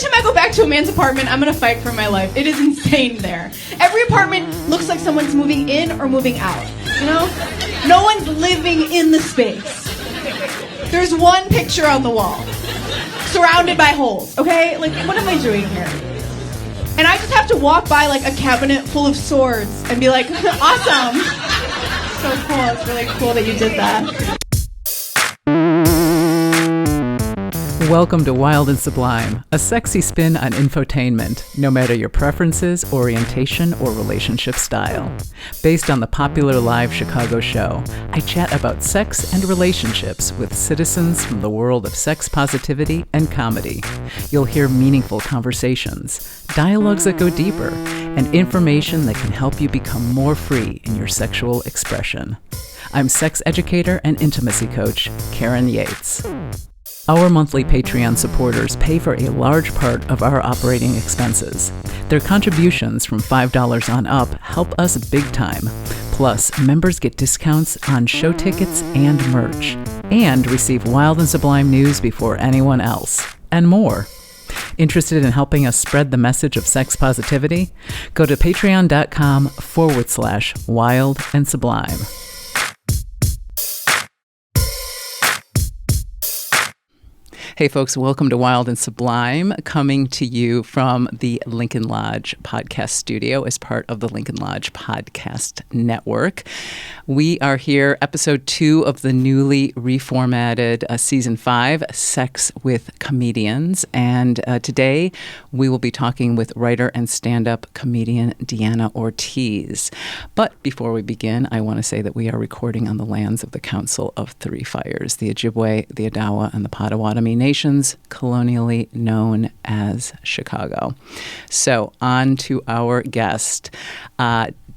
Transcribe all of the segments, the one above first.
time I go back to a man's apartment, I'm gonna fight for my life. It is insane there. Every apartment looks like someone's moving in or moving out, you know? No one's living in the space. There's one picture on the wall, surrounded by holes, okay? Like, what am I doing here? And I just have to walk by, like, a cabinet full of swords and be like, awesome. So cool. It's really cool that you did that. Welcome to Wild and Sublime, a sexy spin on infotainment, no matter your preferences, orientation, or relationship style. Based on the popular live Chicago show, I chat about sex and relationships with citizens from the world of sex positivity and comedy. You'll hear meaningful conversations, dialogues that go deeper, and information that can help you become more free in your sexual expression. I'm sex educator and intimacy coach, Karen Yates. Our monthly Patreon supporters pay for a large part of our operating expenses. Their contributions from $5 on up help us big time. Plus, members get discounts on show tickets and merch, and receive Wild and Sublime news before anyone else, and more. Interested in helping us spread the message of sex positivity? Go to patreon.com/wild and sublime. Hey folks, welcome to Wild and Sublime, coming to you from the Lincoln Lodge podcast studio as part of the Lincoln Lodge podcast network. We are here, episode 2 of the newly reformatted season 5, Sex with Comedians. And today we will be talking with writer and stand-up comedian Deanna Ortiz. But before we begin, I want to say that we are recording on the lands of the Council of Three Fires, the Ojibwe, the Odawa, and the Potawatomi nations, colonially known as Chicago. So on to our guest.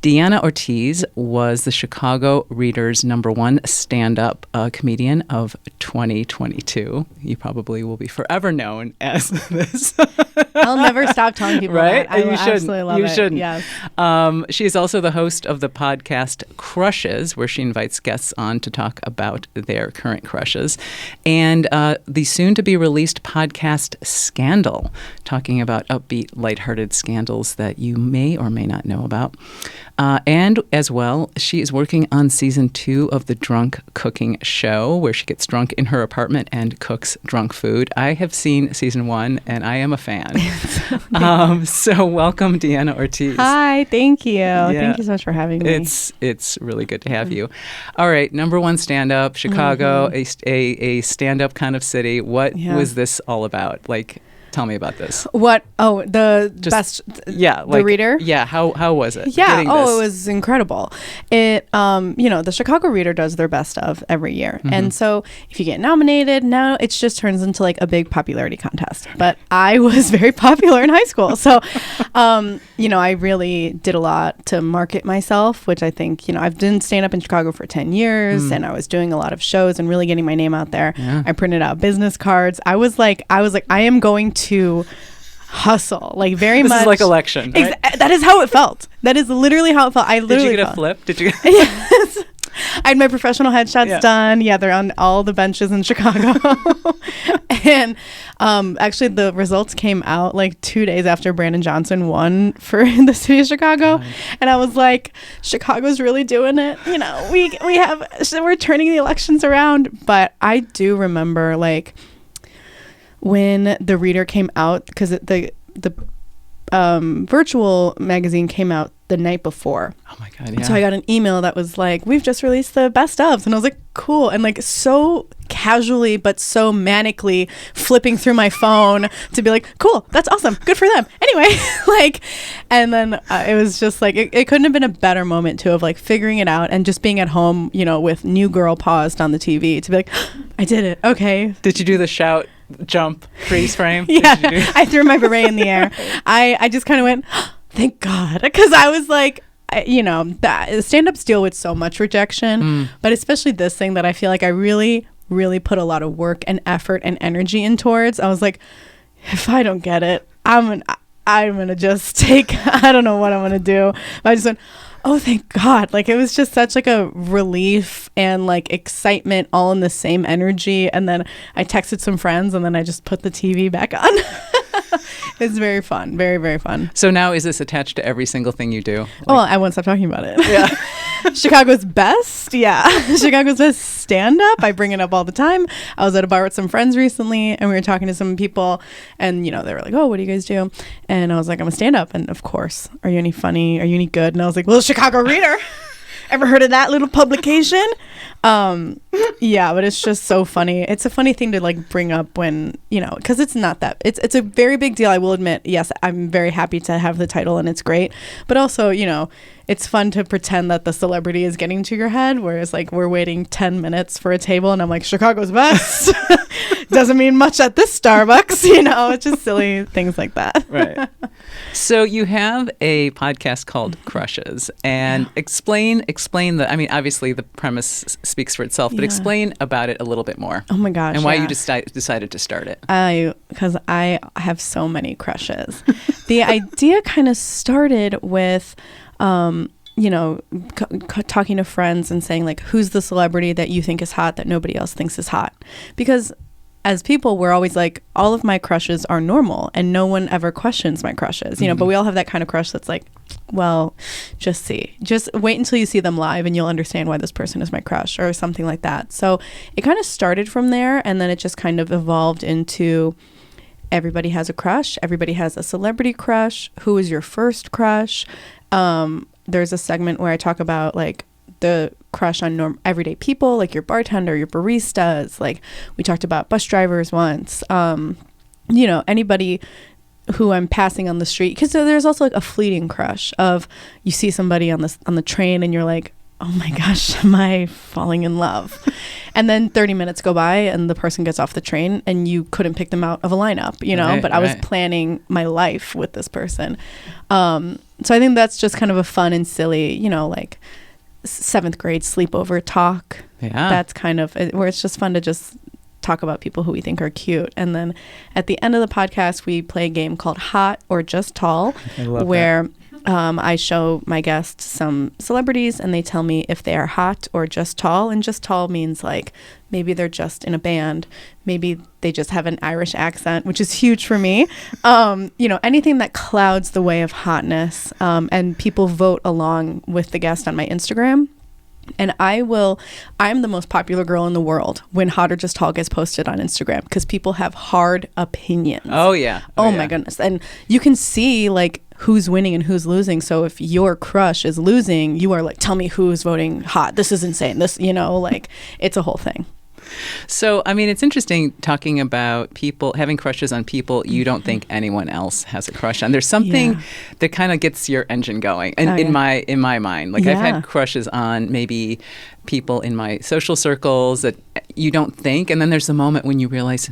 Deanna Ortiz was the Chicago Reader's #1 stand-up comedian of 2022. You probably will be forever known as this. I'll never stop telling people right? that. I you shouldn't. absolutely love you it. shouldn't. Yes. She is also the host of the podcast Crushes, where she invites guests on to talk about their current crushes, and the soon-to-be-released podcast Scandal, talking about upbeat, lighthearted scandals that you may or may not know about. And as well, she is working on season 2 of the Drunk Cooking Show, where she gets drunk in her apartment and cooks drunk food. I have seen season 1, and I am a fan. So welcome, Deanna Ortiz. Hi, thank you. Yeah. Thank you so much for having me. It's really good to have you. All right, #1 stand-up, Chicago, a stand-up kind of city. What was this all about? Like, tell me about this. What? Oh, the Reader? Yeah, how was it? Yeah, it was incredible. It, the Chicago Reader does their best of every year. Mm-hmm. And so if you get nominated, now it just turns into like a big popularity contest. But I was very popular in high school. So, I really did a lot to market myself, which I think, I've done stand-up in Chicago for 10 years, and I was doing a lot of shows and really getting my name out there. Yeah. I printed out business cards. I was like, I am going to hustle, like very much. This is like election, right? That is how it felt. That is literally how it felt. I literally Did you get a flip? Did you? Yes. I had my professional headshots done. Yeah, they're on all the benches in Chicago. And actually, the results came out like 2 days after Brandon Johnson won for the city of Chicago. God. And I was like, Chicago's really doing it. We're turning the elections around. But I do remember like when the Reader came out, because the virtual magazine came out the night before. Oh my God, yeah. So I got an email that was like, we've just released the best ofs. And I was like, cool. And like so casually, but so manically flipping through my phone to be like, cool, that's awesome. Good for them. Anyway, and then it was just like, it couldn't have been a better moment to have like figuring it out and just being at home, with New Girl paused on the TV to be like, I did it. Okay. Did you do the shout, jump, freeze frame? Yeah. I threw my beret in the air. I just kind of went, thank God. Because I was like, stand-ups deal with so much rejection, but especially this thing that I feel like I really, really put a lot of work and effort and energy in towards. I was like, if I don't get it, I'm gonna just take, I don't know what I'm gonna do. But I just went, oh, thank God. Like, it was just such like a relief and like excitement all in the same energy. And then I texted some friends and then I just put the TV back on. It's very fun. Very, very fun. So now is this attached to every single thing you do? Well, I won't stop talking about it. Yeah. Chicago's best. Yeah. Chicago's best stand-up. I bring it up all the time. I was at a bar with some friends recently, and we were talking to some people, and, they were like, oh, what do you guys do? And I was like, I'm a stand-up. And of course, are you any funny? Are you any good? And I was like, well, Chicago Reader. Ever heard of that little publication? Yeah, but it's just so funny. It's a funny thing to like bring up when, because it's not that, it's a very big deal. I will admit, yes, I'm very happy to have the title and it's great. But also, it's fun to pretend that the celebrity is getting to your head, whereas like we're waiting 10 minutes for a table and I'm like, Chicago's best. Doesn't mean much at this Starbucks, it's just silly things like that. Right. So you have a podcast called Crushes, and explain obviously the premise speaks for itself, but explain about it a little bit more. Oh my gosh. And why you decided to start it. Because I have so many crushes. The idea kind of started with, talking to friends and saying like, who's the celebrity that you think is hot that nobody else thinks is hot? Because as people, we're always like, all of my crushes are normal and no one ever questions my crushes, but we all have that kind of crush that's like, well, just wait until you see them live and you'll understand why this person is my crush or something like that. So it kind of started from there, and then it just kind of evolved into everybody has a crush. Everybody has a celebrity crush. Who is your first crush? There's a segment where I talk about like the crush on everyday people, like your bartender, your baristas. Like we talked about bus drivers once. Anybody who I'm passing on the street, because there's also like a fleeting crush of you see somebody on the train and you're like, oh my gosh, am I falling in love? And then 30 minutes go by and the person gets off the train and you couldn't pick them out of a lineup, but I was planning my life with this person. So I think that's just kind of a fun and silly, like 7th grade sleepover talk. Yeah. That's kind of where it's just fun to just talk about people who we think are cute. And then at the end of the podcast, we play a game called Hot or Just Tall, where I show my guests some celebrities and they tell me if they are hot or just tall. And just tall means like maybe they're just in a band. Maybe they just have an Irish accent, which is huge for me. Anything that clouds the way of hotness. And people vote along with the guest on my Instagram. And I'm the most popular girl in the world when Hot or Just Tall gets posted on Instagram because people have hard opinions. Oh, yeah. Oh my goodness. And you can see like who's winning and who's losing. So if your crush is losing, you are like, tell me who's voting hot. This is insane. This, it's a whole thing. So, it's interesting talking about people having crushes on people you don't think anyone else has a crush on. There's something that kind of gets your engine going. And in my mind, like I've had crushes on maybe people in my social circles that you don't think. And then there's the moment when you realize,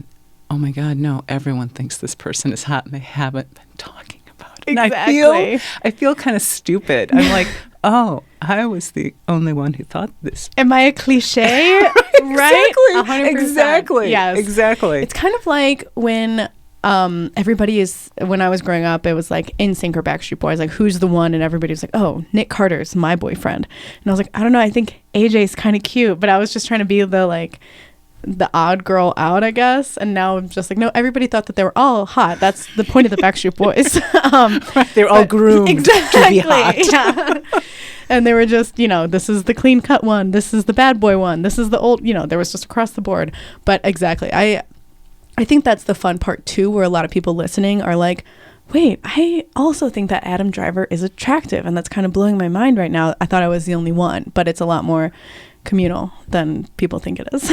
oh my God, no, everyone thinks this person is hot and they haven't been talking about it. Exactly. And I feel kind of stupid. I'm like, oh, I was the only one who thought this. Am I a cliche? Right? 100%. Exactly. Yes. Exactly. It's kind of like when when I was growing up, it was like NSYNC or Backstreet Boys, like who's the one? And everybody was like, oh, Nick Carter's my boyfriend. And I was like, I don't know, I think AJ's kind of cute, but I was just trying to be the odd girl out, I guess. And now I'm just like, no, everybody thought that they were all hot. That's the point of the Backstreet Boys. They're all groomed to be hot. Yeah. And they were just, this is the clean cut one. This is the bad boy one. This is the old, there was just across the board. But exactly. I think that's the fun part too, where a lot of people listening are like, wait, I also think that Adam Driver is attractive. And that's kind of blowing my mind right now. I thought I was the only one, but it's a lot more communal than people think it is.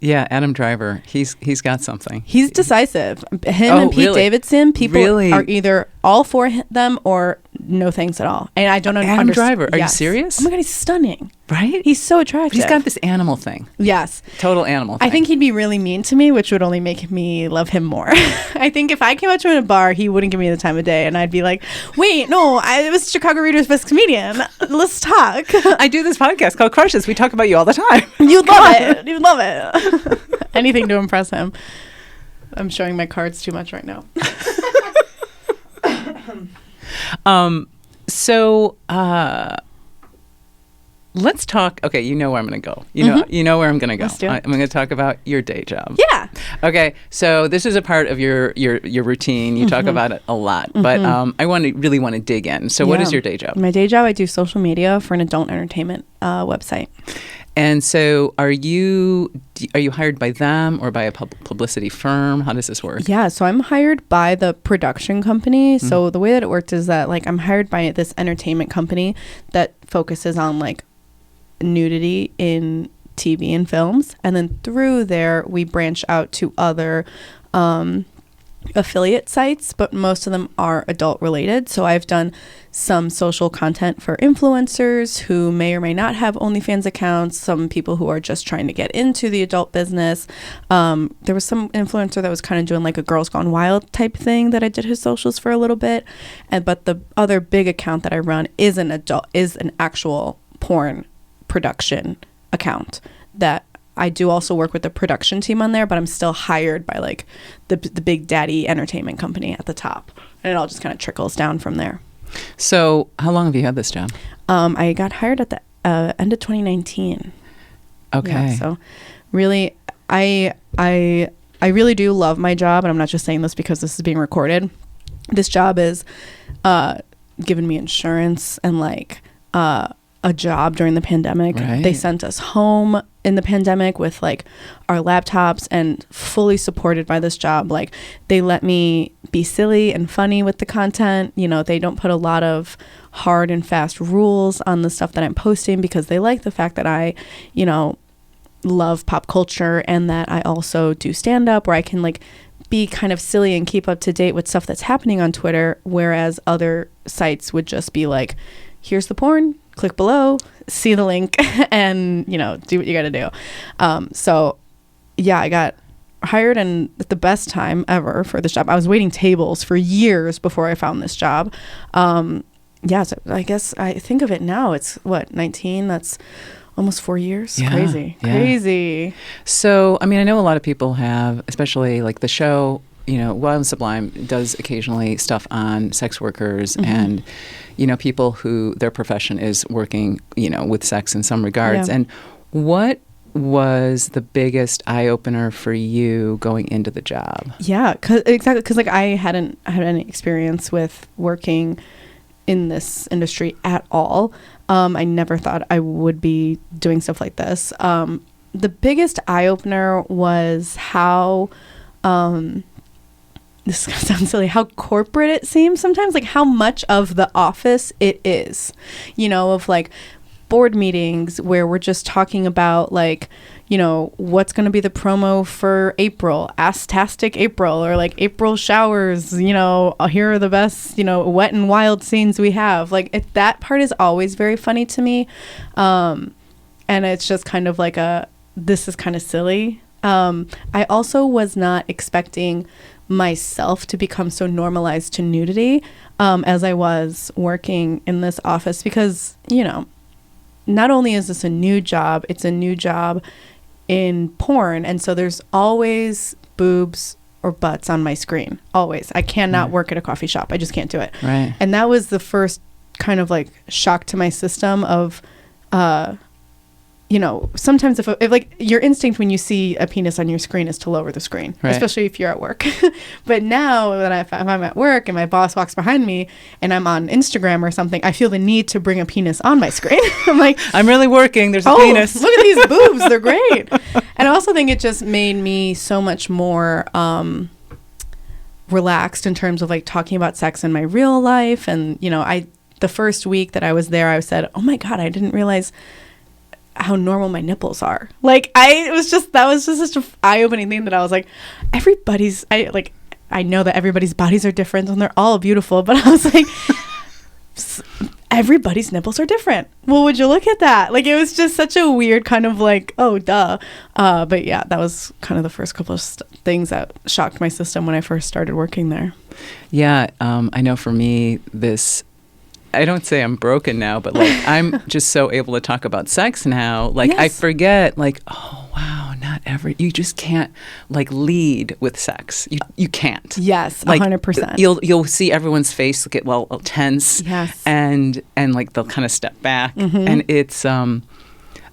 Yeah, Adam Driver, he's got something. He's decisive. Him and Pete Davidson, people are either all for them or no thanks at all. And I don't understand. Adam Driver, are you serious? Oh my God, he's stunning. Right? He's so attractive. But he's got this animal thing. Yes. Total animal thing. I think he'd be really mean to me, which would only make me love him more. I think if I came out to him in a bar, he wouldn't give me the time of day. And I'd be like, wait, no, I was Chicago Reader's best comedian. Let's talk. I do this podcast called Crushes. We talk about you all the time. You'd love it. You'd love it. Anything to impress him. I'm showing my cards too much right now. let's talk. Okay, you know where I'm going to go. You know where I'm going to go. Let's do it. I'm going to talk about your day job. Yeah. Okay, so this is a part of your routine. You talk about it a lot, but I really want to dig in. So what is your day job? My day job, I do social media for an adult entertainment website. And so are you hired by them or by a publicity firm? How does this work? Yeah, so I'm hired by the production company. So the way that it worked is that like I'm hired by this entertainment company that focuses on like nudity in TV and films. And then through there, we branch out to other affiliate sites, but most of them are adult related. So I've done some social content for influencers who may or may not have OnlyFans accounts, some people who are just trying to get into the adult business. There was some influencer that was kind of doing like a Girls Gone Wild type thing that I did his socials for a little bit. But the other big account that I run is an actual porn production account that I do also work with the production team on there, but I'm still hired by like the big daddy entertainment company at the top. And it all just kind of trickles down from there. So how long have you had this job? I got hired at the end of 2019. Okay. Yeah, so really, I really do love my job. And I'm not just saying this because this is being recorded. This job is giving me insurance and like a job during the pandemic. Right. They sent us home in the pandemic with like our laptops and fully supported by this job. Like they let me be silly and funny with the content. You know, they don't put a lot of hard and fast rules on the stuff that I'm posting because they like the fact that I, you know, love pop culture and that I also do stand up where I can like be kind of silly and keep up to date with stuff that's happening on Twitter. Whereas other sites would just be like, here's the porn, click below, see the link, and, you know, do what you got to do. So, yeah, I got hired and at the best time ever for this job. I was waiting tables for years before I found this job. Yeah, so I guess I think of it now. It's, 19? That's almost 4 years. Yeah, Crazy. So, I mean, I know a lot of people have, especially like the show, you know, Wild and Sublime does occasionally stuff on sex workers and, you know, people who their profession is working, you know, with sex in some regards. Yeah. And what was the biggest eye-opener for you going into the job? Yeah, exactly. Because like I hadn't had any experience with working in this industry at all. I never thought I would be doing stuff like this. The biggest eye-opener was how... this is going to sound silly, how corporate it seems sometimes, like how much of the office it is, you know, of like board meetings where we're just talking about like, you know, what's going to be the promo for April, Astastic April, or like April showers, you know, here are the best, you know, wet and wild scenes we have. Like that part is always very funny to me. And it's just kind of like this is kind of silly. I also was not expecting myself to become so normalized to nudity as I was working in this office because, you know, not only is this a new job, it's a new job in porn. And so there's always boobs or butts on my screen. Always. I cannot work at a coffee shop. I just can't do it. Right. And that was the first kind of like shock to my system of, you know, sometimes if like your instinct when you see a penis on your screen is to lower the screen, right, especially if you're at work. But now when if I'm at work and my boss walks behind me and I'm on Instagram or something, I feel the need to bring a penis on my screen. I'm like, I'm really working. There's a penis. Look at these boobs. They're great. And I also think it just made me so much more relaxed in terms of like talking about sex in my real life. And, you know, the first week that I was there, I said, oh my God, I didn't realize how normal my nipples are. Like that was just such an eye-opening thing that I was like, I know that everybody's bodies are different and they're all beautiful, but I was like, everybody's nipples are different. Well, would you look at that? Like it was just such a weird kind of like, oh duh. But yeah, that was kind of the first couple of things that shocked my system when I first started working there. Yeah. I know for me, I don't say I'm broken now, but like I'm just so able to talk about sex now. Like yes. I forget like, oh wow, not you just can't like lead with sex. You can't. Yes, like 100%. You'll see everyone's face get tense. Yes. And like they'll kind of step back, and it's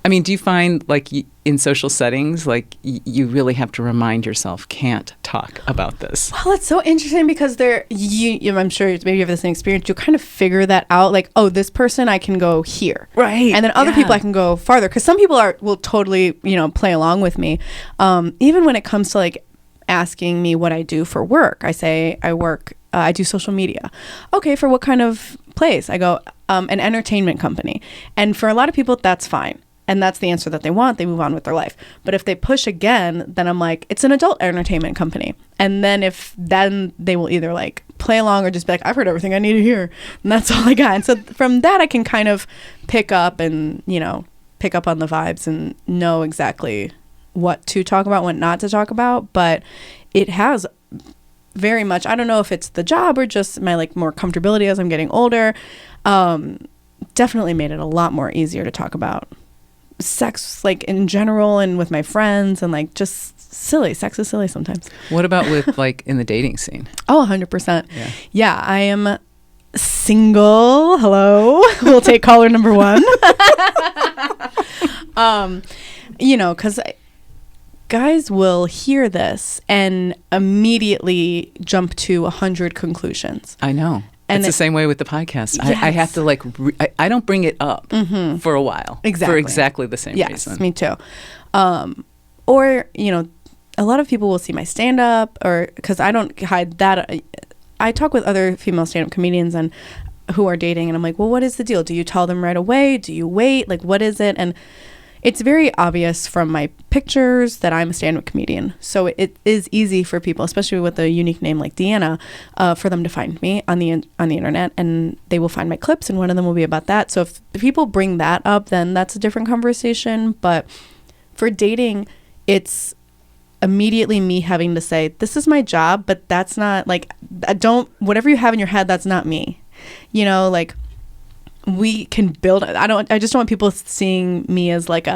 I mean, do you find like in social settings, like you really have to remind yourself, can't talk about this? Well, it's so interesting because I'm sure maybe you have the same experience. You kind of figure that out, like, oh, this person I can go here, right? And then other people I can go farther, because some people will totally play along with me. Even when it comes to like asking me what I do for work, I say I do social media. Okay, for what kind of place? I go an entertainment company, and for a lot of people that's fine. And that's the answer that they want. They move on with their life. But if they push again, then I'm like, it's an adult entertainment company. And then then they will either like play along or just be like, I've heard everything I need to hear. And that's all I got. And so from that, I can kind of pick up on the vibes and know exactly what to talk about, what not to talk about. But it has very much, I don't know if it's the job or just my like more comfortability as I'm getting older, definitely made it a lot more easier to talk about sex, like in general, and with my friends, and like just silly. Sex is silly sometimes. What about with like in the dating scene? Oh, 100%. Yeah, I am single. Hello. We'll take caller number 1. Because guys will hear this and immediately jump to 100 conclusions. I know. And it's the same way with the podcast. Yes. I have to like, I don't bring it up for a while. Exactly. For exactly the same reason. Yes, me too. Or, a lot of people will see my stand-up, or because I don't hide that. I talk with other female stand-up comedians and who are dating, and I'm like, well, what is the deal? Do you tell them right away? Do you wait? Like, what is it? And it's very obvious from my pictures that I'm a stand-up comedian. So it is easy for people, especially with a unique name like Deanna, for them to find me on the internet, and they will find my clips, and one of them will be about that. So if people bring that up, then that's a different conversation. But for dating, it's immediately me having to say, this is my job, but that's not like, whatever you have in your head, that's not me. Like, we can build. I just don't want people seeing me as like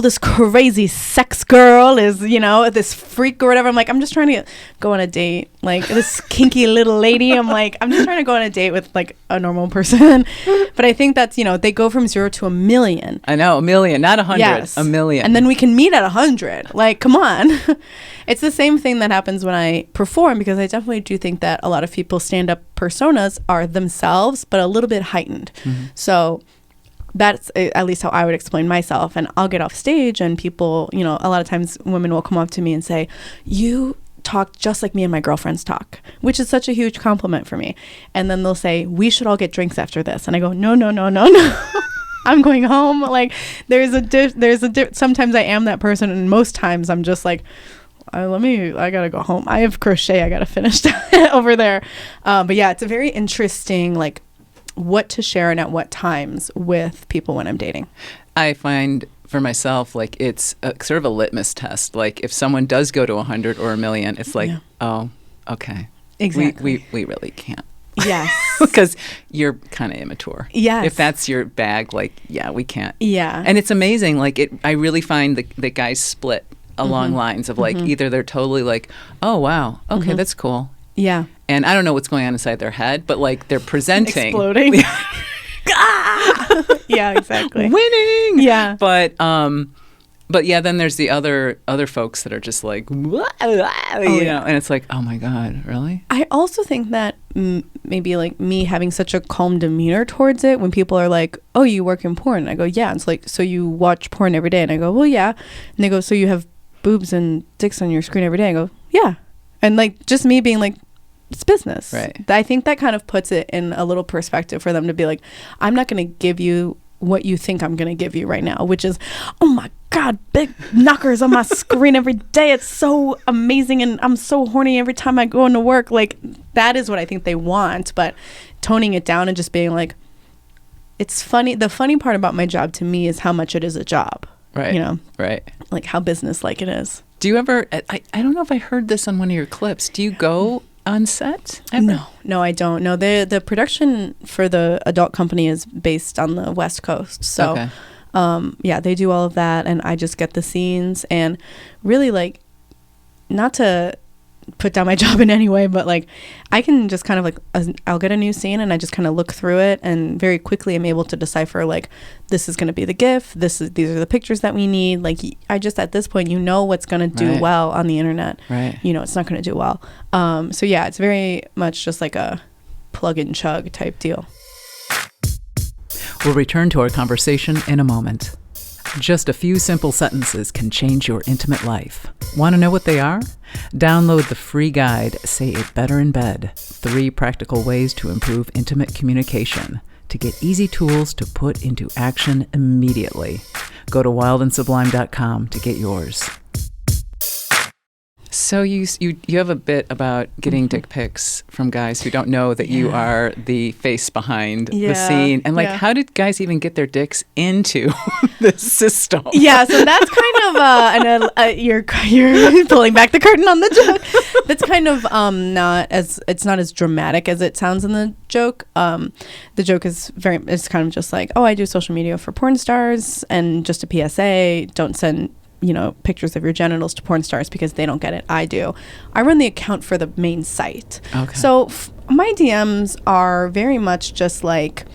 this crazy sex girl is, this freak or whatever. I'm like, I'm just trying to go on a date, like this kinky little lady. I'm like, I'm just trying to go on a date with like a normal person. But I think that's, they go from 0 to 1 million. I know, 1 million, not 100, yes. 1 million. And then we can meet at 100. Like, come on. It's the same thing that happens when I perform, because I definitely do think that a lot of people's stand-up personas are themselves, but a little bit heightened. Mm-hmm. So that's at least how I would explain myself. And I'll get off stage and people, a lot of times women will come up to me and say, you talk just like me and my girlfriends talk, which is such a huge compliment for me. And then they'll say, we should all get drinks after this. And I go, no. I'm going home. Like, sometimes I am that person, and most times I'm just like, I gotta go home. I have crochet I gotta finish over there. But yeah, it's a very interesting, like, what to share and at what times with people when I'm dating. I find for myself, like, it's sort of a litmus test. Like, if someone does go to 100 or 1 million, it's like, oh, okay. Exactly. We really can't. Yes. Because you're kind of immature. Yes. If that's your bag, like, yeah, we can't. Yeah. And it's amazing. Like, I really find the guys split along lines of like, either they're totally like, oh, wow, okay, that's cool. Yeah. And I don't know what's going on inside their head, but like they're presenting. Exploding. Yeah, exactly. Winning. Yeah. But yeah, then there's the other folks that are just like, and it's like, oh my God, really? I also think that maybe like me having such a calm demeanor towards it, when people are like, oh, you work in porn? And I go, yeah. And it's like, so you watch porn every day? And I go, well, yeah. And they go, so you have boobs and dicks on your screen every day? I go, yeah. And like, just me being like, it's business. Right. I think that kind of puts it in a little perspective for them to be like, I'm not going to give you what you think I'm going to give you right now, which is, oh my God, big knockers on my screen every day. It's so amazing. And I'm so horny every time I go into work. Like, that is what I think they want. But toning it down and just being like, it's funny. The funny part about my job to me is how much it is a job. Right. Right. Like how business-like it is. Do you ever, I don't know if I heard this on one of your clips. Do you go on set ever? No, I don't. No, the production for the adult company is based on the West Coast. So, okay. Yeah, they do all of that, and I just get the scenes. And really, like, not to put down my job in any way, but like I can just kind of like I'll get a new scene and I just kind of look through it, and very quickly I'm able to decipher like this is going to be the GIF, these are the pictures that we need. Like I just at this point, what's going to do well on the internet. Right. It's not going to do well. So yeah, it's very much just like a plug and chug type deal. We'll return to our conversation in a moment. Just a few simple sentences can change your intimate life. Want to know what they are? Download the free guide, Say It Better in Bed, 3 practical ways to improve intimate communication, to get easy tools to put into action immediately. Go to wildandsublime.com to get yours. So you have a bit about getting dick pics from guys who don't know that you are the face behind the scene. And like, how did guys even get their dicks into the system? Yeah, so that's kind of you're pulling back the curtain on the joke. That's kind of it's not as dramatic as it sounds in the joke. The joke is it's kind of just like, oh, I do social media for porn stars, and just a PSA, don't send pictures of your genitals to porn stars because they don't get it. I do. I run the account for the main site. Okay. So my DMs are very much just like,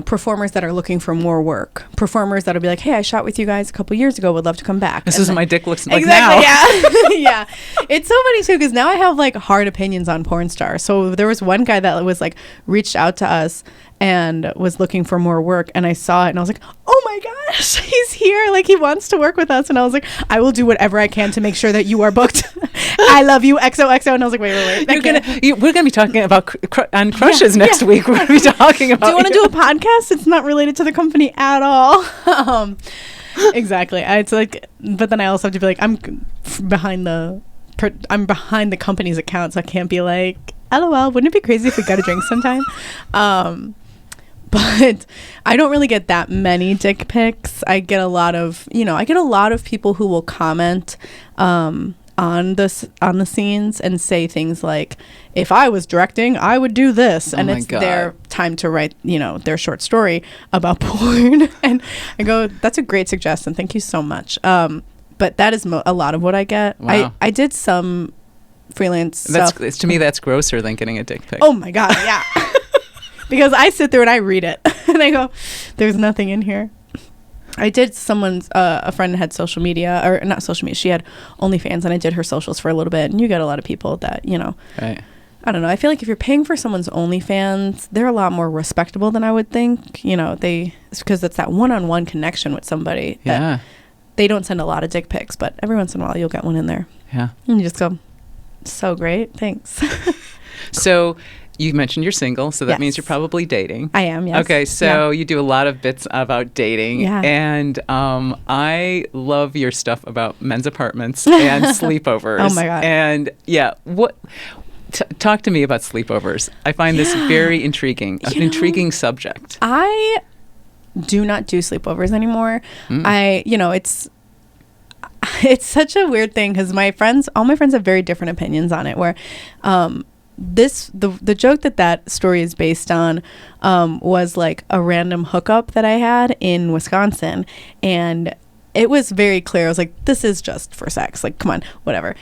performers that are looking for more work. Performers that'll be like, hey, I shot with you guys a couple years ago. Would love to come back. This is what my dick looks like now. Exactly, yeah. Yeah. It's so funny, too, because now I have, like, hard opinions on porn stars. So there was one guy that was, like, reached out to us and was looking for more work, and I saw it, and I was like, oh my gosh, he's here, like, he wants to work with us. And I was like, I will do whatever I can to make sure that you are booked. I love you, XOXO. And I was like, wait. We're gonna be talking about on crushes next week. We're gonna be talking about. Do you want to do a podcast? It's not related to the company at all. Exactly. It's like, but then I also have to be like, I'm behind the company's account, so I can't be like, LOL, wouldn't it be crazy if we got a drink sometime? But I don't really get that many dick pics. I get a lot of people who will comment on the scenes and say things like, if I was directing, I would do this. And it's their time to write, their short story about porn. And I go, that's a great suggestion. Thank you so much. But that is a lot of what I get. Wow. I did some freelance stuff. To me, that's grosser than getting a dick pic. Oh my God, yeah. Because I sit there and I read it and I go, there's nothing in here. I did a friend had social media, or not social media, she had OnlyFans, and I did her socials for a little bit, and you get a lot of people that, right. I don't know. I feel like if you're paying for someone's OnlyFans, they're a lot more respectable than I would think. It's because it's that one-on-one connection with somebody. Yeah. They don't send a lot of dick pics, but every once in a while you'll get one in there. Yeah. And you just go, so great, thanks. So you mentioned you're single, so that means you're probably dating. I am, yes. Okay, so you do a lot of bits about dating. Yeah. And I love your stuff about men's apartments and sleepovers. Oh, my God. And, talk to me about sleepovers. I find this very intriguing, an intriguing subject. I do not do sleepovers anymore. It's such a weird thing because all my friends have very different opinions on it, where the joke that story is based on was like a random hookup that I had in Wisconsin, and it was very clear. I was like, this is just for sex, like, come on, whatever.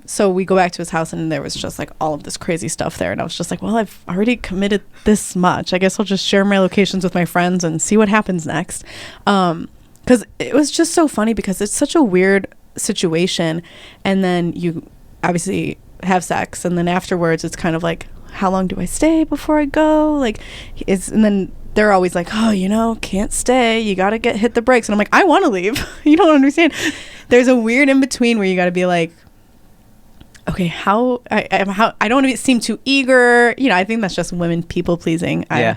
So we go back to his house, and there was just like all of this crazy stuff there, and I was just like, well, I've already committed this much, I guess I'll just share my locations with my friends and see what happens next. Because it was just so funny, because it's such a weird situation, and then you obviously have sex, and then afterwards it's kind of like, how long do I stay before I go? Like, and then they're always like, oh, can't stay, you gotta hit the brakes. And I'm like, I want to leave. You don't understand. There's a weird in between where you gotta be like, okay, how I don't want to seem too eager. I think that's just women people pleasing. I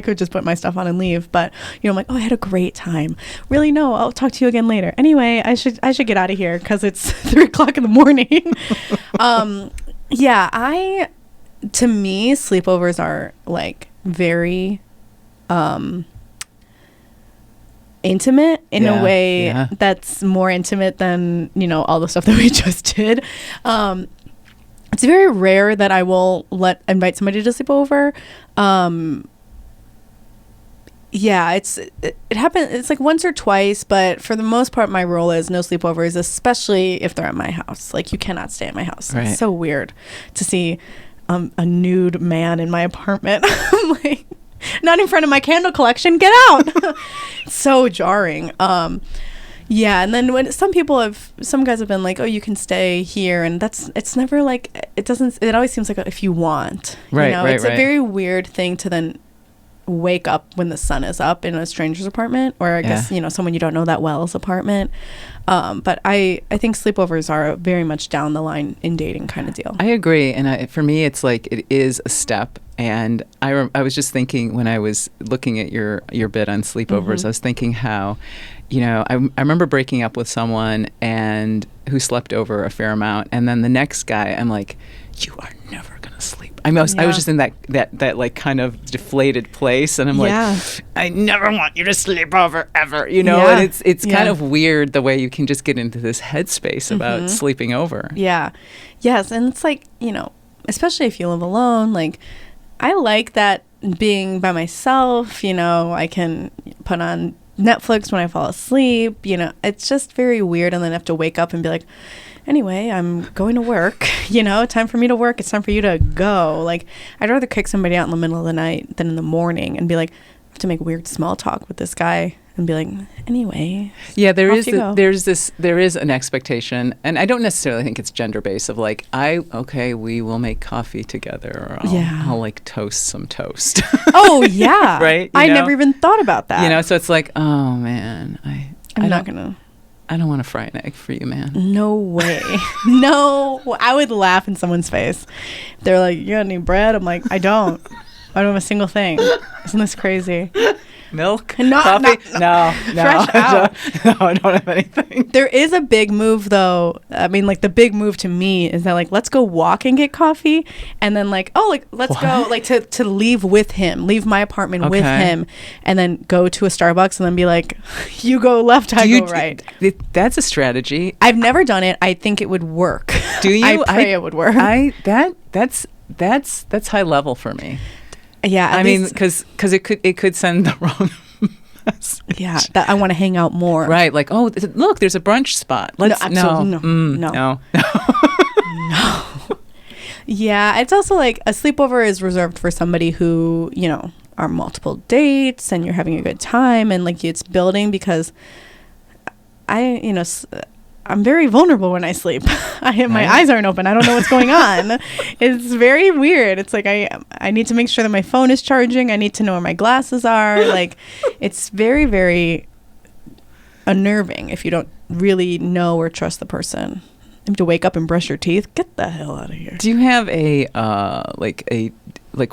could just put my stuff on and leave, but I'm like, oh, I had a great time. Really? No, I'll talk to you again later. Anyway, I should get out of here because it's 3:00 in the morning. To me, sleepovers are like very intimate in a way that's more intimate than all the stuff that we just did. It's very rare that I will invite somebody to sleep over. Yeah, it happened. It's like once or twice, but for the most part, my rule is no sleepovers, especially if they're at my house. Like, you cannot stay at my house. Right. It's so weird to see a nude man in my apartment. I'm like, not in front of my candle collection. Get out. It's so jarring. Yeah, and then when some guys have been like, oh, you can stay here, and it's never like, it always seems like if you want. Right, you know? right, It's right. a very weird thing to then wake up when the sun is up in a stranger's apartment, or I guess someone you don't know that well's apartment. But I think sleepovers are very much down the line in dating kind of deal. I agree, and for me it's like it is a step. And I was just thinking when I was looking at your bit on sleepovers, I was thinking how, I remember breaking up with someone and who slept over a fair amount, and then the next guy, I'm like, you are never gonna sleep. I was just in that like kind of deflated place, and I'm like, I never want you to sleep over ever, and it's kind of weird the way you can just get into this headspace about sleeping over. Yeah. Yes, and it's like, especially if you live alone, like, I like that being by myself, I can put on Netflix when I fall asleep, it's just very weird, and then I have to wake up and be like, anyway, I'm going to work, time for me to work, it's time for you to go. Like, I'd rather kick somebody out in the middle of the night than in the morning and be like, I have to make weird small talk with this guy and be like, anyway. Yeah, there is an expectation, and I don't necessarily think it's gender based of like, we will make coffee together, or I'll like toast some toast. Oh yeah. Right? I never even thought about that. So it's like, oh man, I'm not gonna. I don't want to fry an egg for you, man. No way. No. I would laugh in someone's face. They're like, you got any bread? I'm like, I don't have a single thing. Isn't this crazy? Milk? Coffee? No. Fresh out. No, I don't have anything. There is a big move, though. I mean, like, the big move to me is that, like, let's go walk and get coffee. And then, like, let's go, like, to leave with him. Leave my apartment with him. And then go to a Starbucks and then be like, you go left, I go right. That's a strategy. I've never done it. I think it would work. Do you? I pray it would work. That's high level for me. Yeah, I mean, because it could send the wrong message. Yeah, that I want to hang out more. Right, like, oh, look, there's a brunch spot. Let's no. Yeah, it's also like a sleepover is reserved for somebody who are multiple dates and you're having a good time, and like it's building, because I'm very vulnerable when I sleep. My eyes aren't open. I don't know what's going on. It's very weird. It's like I need to make sure that my phone is charging. I need to know where my glasses are. Like, it's very, very unnerving if you don't really know or trust the person. You have to wake up and brush your teeth. Get the hell out of here. Do you have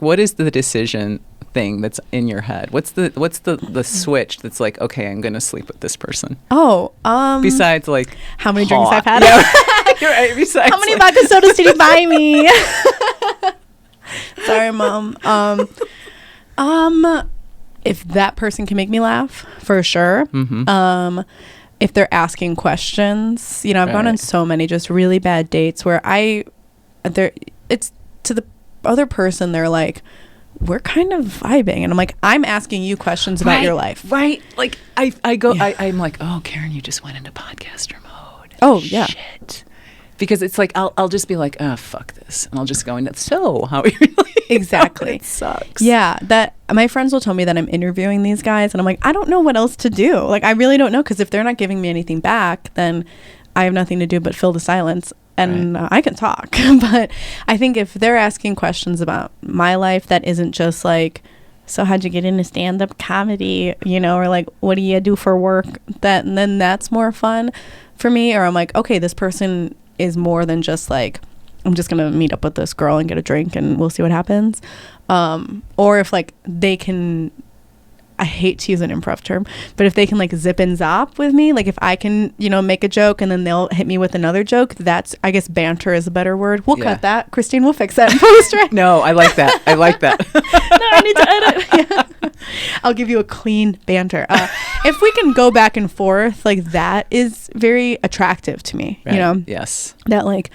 what is the decision thing that's in your head? What's the switch that's like, okay, I'm gonna sleep with this person? Besides like how many drinks I've had. You're right. Besides, how many vodka sodas did you buy me? Sorry, Mom. If that person can make me laugh, for sure. If they're asking questions, I've gone on so many just really bad dates where it's to the other person, they're like, we're kind of vibing, and I'm like, I'm asking you questions about your life, right? Like I'm like, oh, Karen, you just went into podcaster mode. Oh yeah, shit. Because it's like I'll just be like, oh, fuck this, and I'll just go into, so how are you really? Exactly. It sucks. Yeah, that my friends will tell me that I'm interviewing these guys, and I'm like, I don't know what else to do. Like, I really don't know, because if they're not giving me anything back, then I have nothing to do but fill the silence. And I can talk, but I think if they're asking questions about my life that isn't just like, so how'd you get into stand-up comedy, or like, what do you do for work, and then that's more fun for me. Or I'm like, okay, this person is more than just like, I'm just gonna meet up with this girl and get a drink and we'll see what happens. Or if like they can, I hate to use an improv term, but if they can like zip and zop with me, like if I can, make a joke and then they'll hit me with another joke, that's, I guess banter is a better word. We'll cut that. Christine will fix that in post, right? No, I like that. No, I need to edit. Yeah. I'll give you a clean banter. If we can go back and forth, like that is very attractive to me, Yes. That like,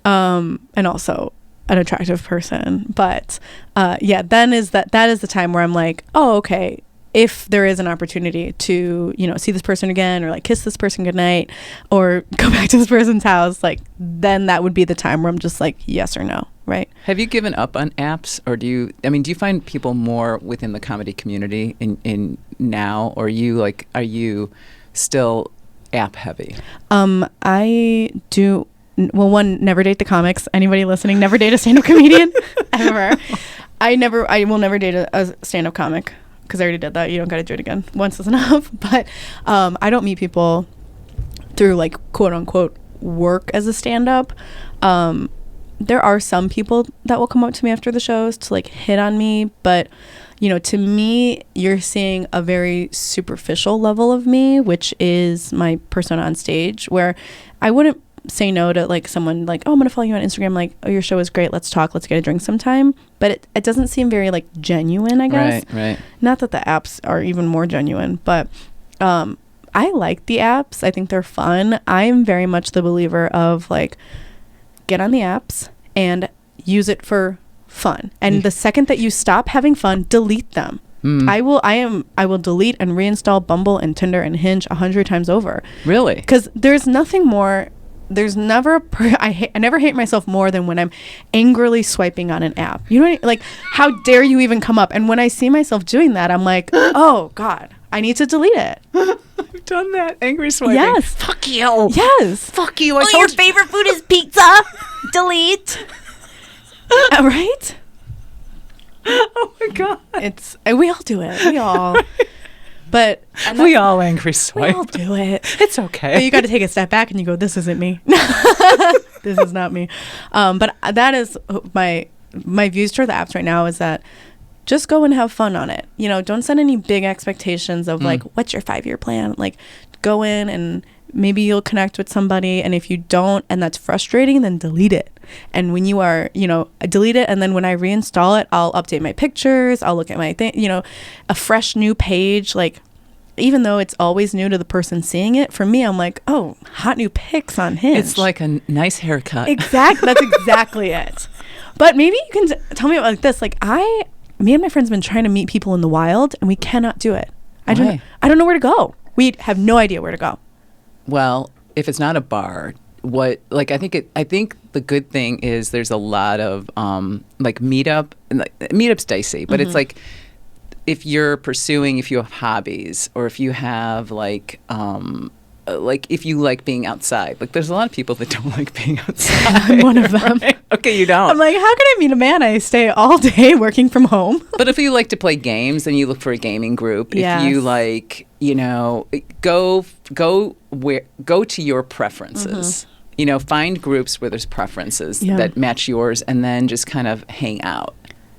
and also an attractive person. But then that is the time where I'm like, oh, okay, if there is an opportunity to, you know, see this person again, or like kiss this person goodnight, or go back to this person's house, like then that would be the time where I'm just like, yes or no, right? Have you given up on apps, or do you find people more within the comedy community in now, or are you still app heavy? I do. Well, one, never date the comics. Anybody listening, never date a stand-up comedian ever. I will never date a stand-up comic, because I already did that. You don't got to do it again. Once is enough. But I don't meet people through like quote unquote work as a stand-up. There are some people that will come up to me after the shows to like hit on me, but you know, to me, you're seeing a very superficial level of me, which is my persona on stage, where I wouldn't say no to like someone like, oh, I'm gonna follow you on Instagram, like, oh, your show is great, let's talk, let's get a drink sometime. But it doesn't seem very like genuine, I guess. Right. Not that the apps are even more genuine, but I like the apps. I think they're fun. I'm very much the believer of like, get on the apps and use it for fun. And the second that you stop having fun, delete them. I will delete and reinstall Bumble and Tinder and Hinge 100 times over. Really? Because there's nothing more. There's never I never hate myself more than when I'm angrily swiping on an app. You know what I mean? Like, how dare you even come up? And when I see myself doing that, I'm like, oh God, I need to delete it. I've done that. Angry swiping. Yes. Fuck you. Yes. Fuck you. I told your favorite food is pizza. Delete. Right? Oh my God. It's we all do it. We all. But we all angry swipe. We all do it. It's okay. But you got to take a step back and you go, this isn't me. This is not me. But that is my views toward the apps right now, is that just go and have fun on it. You know, don't set any big expectations of like, what's your 5-year plan? Like, go in and maybe you'll connect with somebody. And if you don't, and that's frustrating, then delete it. And when you are, you know, delete it. And then when I reinstall it, I'll update my pictures. I'll look at my thing, you know, a fresh new page. Like, even though it's always new to the person seeing it, for me, I'm like, oh, hot new pics on Hinge. It's like a nice haircut. Exactly. That's exactly it. But maybe you can tell me about like this. Like me and my friends have been trying to meet people in the wild, and we cannot do it. I don't know where to go. We have no idea where to go. Well, if it's not a bar, I think the good thing is there's a lot of like meetup's dicey, but it's like if you have hobbies, or if you have like if you like being outside, like there's a lot of people that don't like being outside. I'm one of them. Right? Okay, you don't. I'm like, how can I meet a man? I stay all day working from home. But if you like to play games, then you look for a gaming group. Yes. If you like, you know, go to your preferences. You know, find groups where there's preferences that match yours, and then just kind of hang out.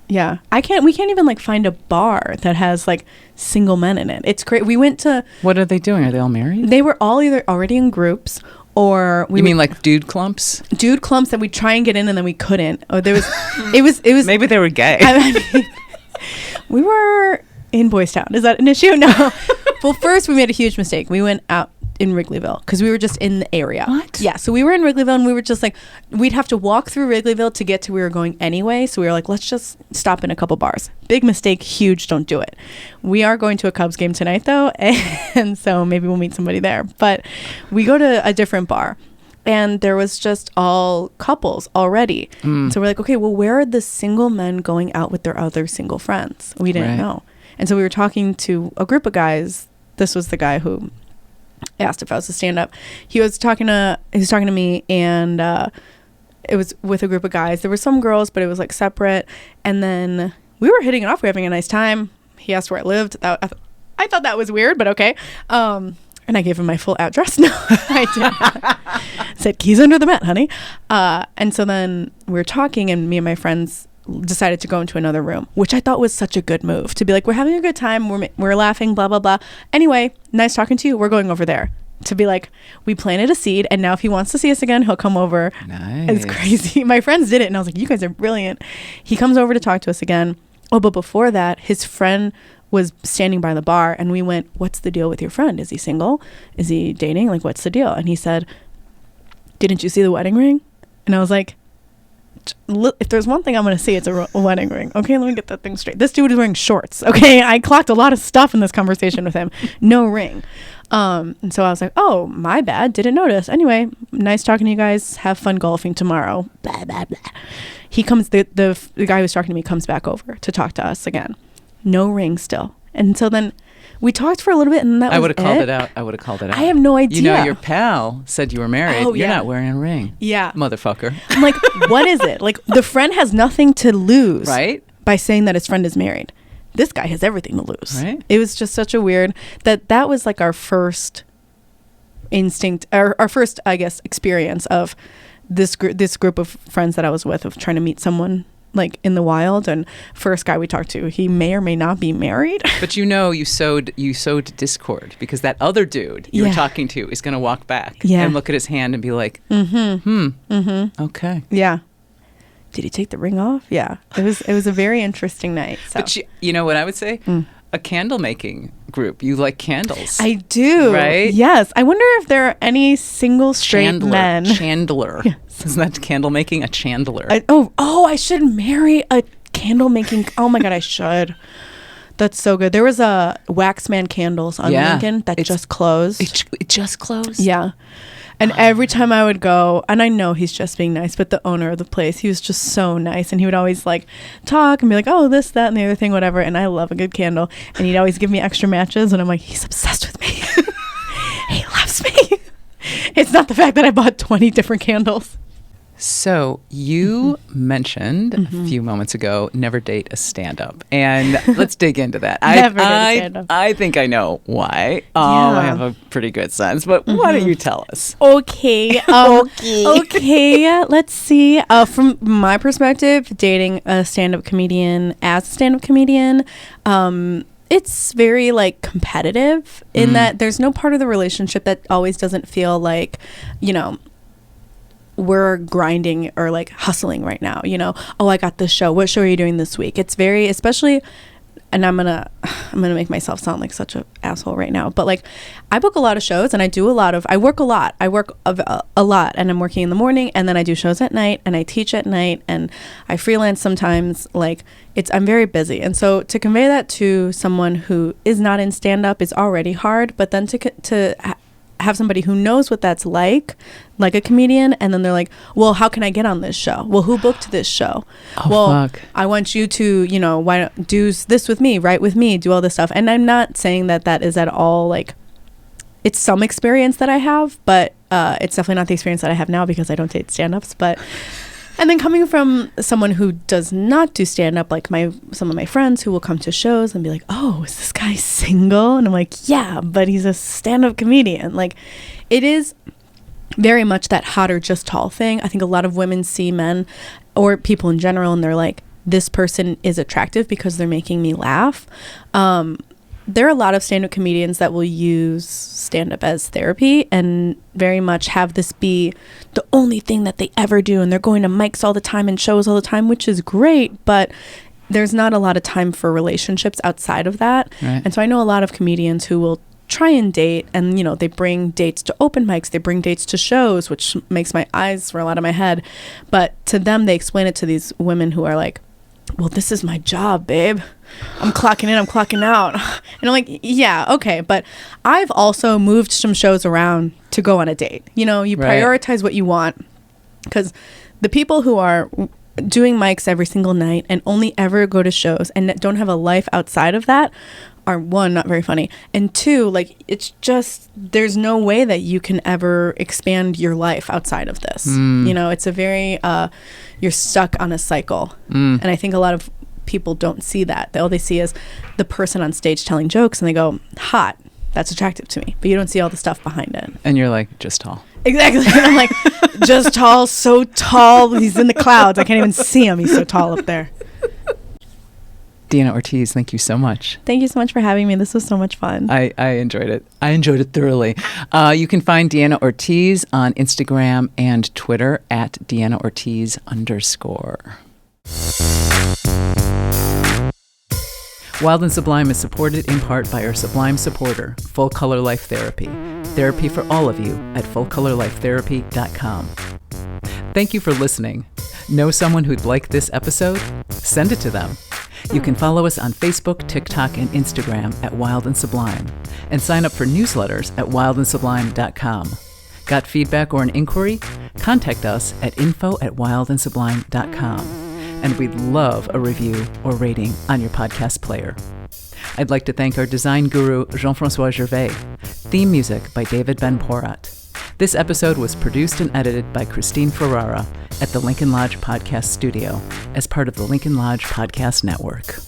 Yeah. We can't even like find a bar that has like single men in it. It's great. We went to. What are they doing? Are they all married? They were all either already in groups, or you mean like dude clumps? Dude clumps that we try and get in and then we couldn't. Oh, there was, it was. Maybe they were gay. I mean, we were in Boys Town. Is that an issue? No. Well, first we made a huge mistake. We went out in Wrigleyville because we were just in the area. What? Yeah. So we were in Wrigleyville, and we were just like, we'd have to walk through Wrigleyville to get to where we were going anyway. So we were like, let's just stop in a couple bars. Big mistake. Huge. Don't do it. We are going to a Cubs game tonight though. And so maybe we'll meet somebody there. But we go to a different bar, and there was just all couples already. So we're like, okay, well, where are the single men going out with their other single friends? We didn't know. And so we were talking to a group of guys. This was the guy who asked if I was a stand-up. He was talking to me, and it was with a group of guys. There were some girls, but it was like separate. And then we were hitting it off. We were having a nice time. He asked where I lived. I thought that was weird, but okay. And I gave him my full address. No, I didn't. Said, keys under the mat, honey. And so then we were talking, and me and my friends decided to go into another room, which I thought was such a good move, to be like, we're having a good time, we're laughing, blah blah blah. Anyway, nice talking to you, we're going over there. To be like, we planted a seed, and now if he wants to see us again, he'll come over. Nice. It's crazy. My friends did it, and I was like, you guys are brilliant. He comes over to talk to us again. Oh, but before that, his friend was standing by the bar, and we went, what's the deal with your friend? Is he single? Is he dating? Like, what's the deal? And he said, didn't you see the wedding ring? And I was like, if there's one thing I'm going to see, it's a wedding ring. Okay, let me get that thing straight. This dude is wearing shorts. Okay, I clocked a lot of stuff in this conversation with him. No ring. And so I was like, oh, my bad. Didn't notice. Anyway, nice talking to you guys. Have fun golfing tomorrow. Blah, blah, blah. He comes, the guy who was talking to me comes back over to talk to us again. No ring still. And so then we talked for a little bit, and that was it. I would have called it out. I have no idea. You know, your pal said you were married. Oh, You're not wearing a ring. Yeah. Motherfucker. I'm like, what is it? Like, the friend has nothing to lose. Right? By saying that his friend is married. This guy has everything to lose. Right. It was just such a weird, that was like our first instinct, our first, I guess, experience of this group of friends that I was with, of trying to meet someone like in the wild. And first guy we talked to, he may or may not be married. But you sowed discord, because that other dude you were talking to is going to walk back and look at his hand and be like, okay. Yeah. Did he take the ring off? Yeah. It was a very interesting night. So. But you know what I would say? A candle making group. You like candles. I do. Right? Yes. I wonder if there are any single straight men. Chandler. Yes. Isn't that candle making? A chandler. I should marry a candle making. Oh my God, I should. That's so good. There was a Waxman Candles on Lincoln that just closed. It just closed? Yeah. And every time I would go, and I know he's just being nice, but the owner of the place, he was just so nice. And he would always like talk and be like, oh, this, that, and the other thing, whatever. And I love a good candle. And he'd always give me extra matches. And I'm like, he's obsessed with me. He loves me. It's not the fact that I bought 20 different candles. So you mentioned a few moments ago, never date a stand-up. And let's dig into that. Never date a stand-up. I think I know why. I have a pretty good sense. But why don't you tell us? Okay. Okay. Let's see. From my perspective, dating a stand-up comedian as a stand-up comedian, it's very like competitive in that there's no part of the relationship that always doesn't feel like, we're grinding or like hustling right now, oh, I got this show. What show are you doing this week? It's very, especially, and I'm gonna make myself sound like such an asshole right now, but like I book a lot of shows and I work a lot and I'm working in the morning and then I do shows at night and I teach at night and I freelance sometimes. Like I'm very busy. And so to convey that to someone who is not in stand-up is already hard, but then to have somebody who knows what that's like a comedian, and then they're like, well, how can I get on this show? Well, who booked this show? Fuck. I want you to, why don't do this with me, write with me, do all this stuff. And I'm not saying that is at all like, it's some experience that I have, but it's definitely not the experience that I have now because I don't date stand-ups. But and then coming from someone who does not do stand-up, like some of my friends who will come to shows and be like, oh, is this guy single? And I'm like, yeah, but he's a stand-up comedian. Like, it is very much that hot or just tall thing. I think a lot of women see men or people in general and they're like, this person is attractive because they're making me laugh. There are a lot of stand-up comedians that will use stand-up as therapy and very much have this be the only thing that they ever do. And they're going to mics all the time and shows all the time, which is great. But there's not a lot of time for relationships outside of that. Right. And so I know a lot of comedians who will try and date and, they bring dates to open mics. They bring dates to shows, which makes my eyes roll out of my head. But to them, they explain it to these women who are like, well, this is my job, babe. I'm clocking in, I'm clocking out. And I'm like, yeah, okay. But I've also moved some shows around to go on a date. You prioritize what you want. Because the people who are doing mics every single night and only ever go to shows and don't have a life outside of that are, one, not very funny. And two, like, it's just, there's no way that you can ever expand your life outside of this. It's a very, you're stuck on a cycle. And I think a lot of people don't see that. All they see is the person on stage telling jokes and they go, hot, that's attractive to me. But you don't see all the stuff behind it. And you're like, just tall. Exactly. And I'm like, just tall, so tall. He's in the clouds. I can't even see him. He's so tall up there. Deanna Ortiz, thank you so much. Thank you so much for having me. This was so much fun. I enjoyed it. I enjoyed it thoroughly. You can find Deanna Ortiz on Instagram and Twitter at Deanna Ortiz _. Wild and Sublime is supported in part by our Sublime supporter, Full Color Life Therapy. Therapy for all of you at fullcolorlifetherapy.com. Thank you for listening. Know someone who'd like this episode? Send it to them. You can follow us on Facebook, TikTok, and Instagram at Wild and Sublime, and sign up for newsletters at wildandsublime.com. Got feedback or an inquiry? Contact us at info@wildandsublime.com, and we'd love a review or rating on your podcast player. I'd like to thank our design guru, Jean-François Gervais. Theme music by David Ben-Porat. This episode was produced and edited by Christine Ferrara at the Lincoln Lodge Podcast Studio as part of the Lincoln Lodge Podcast Network.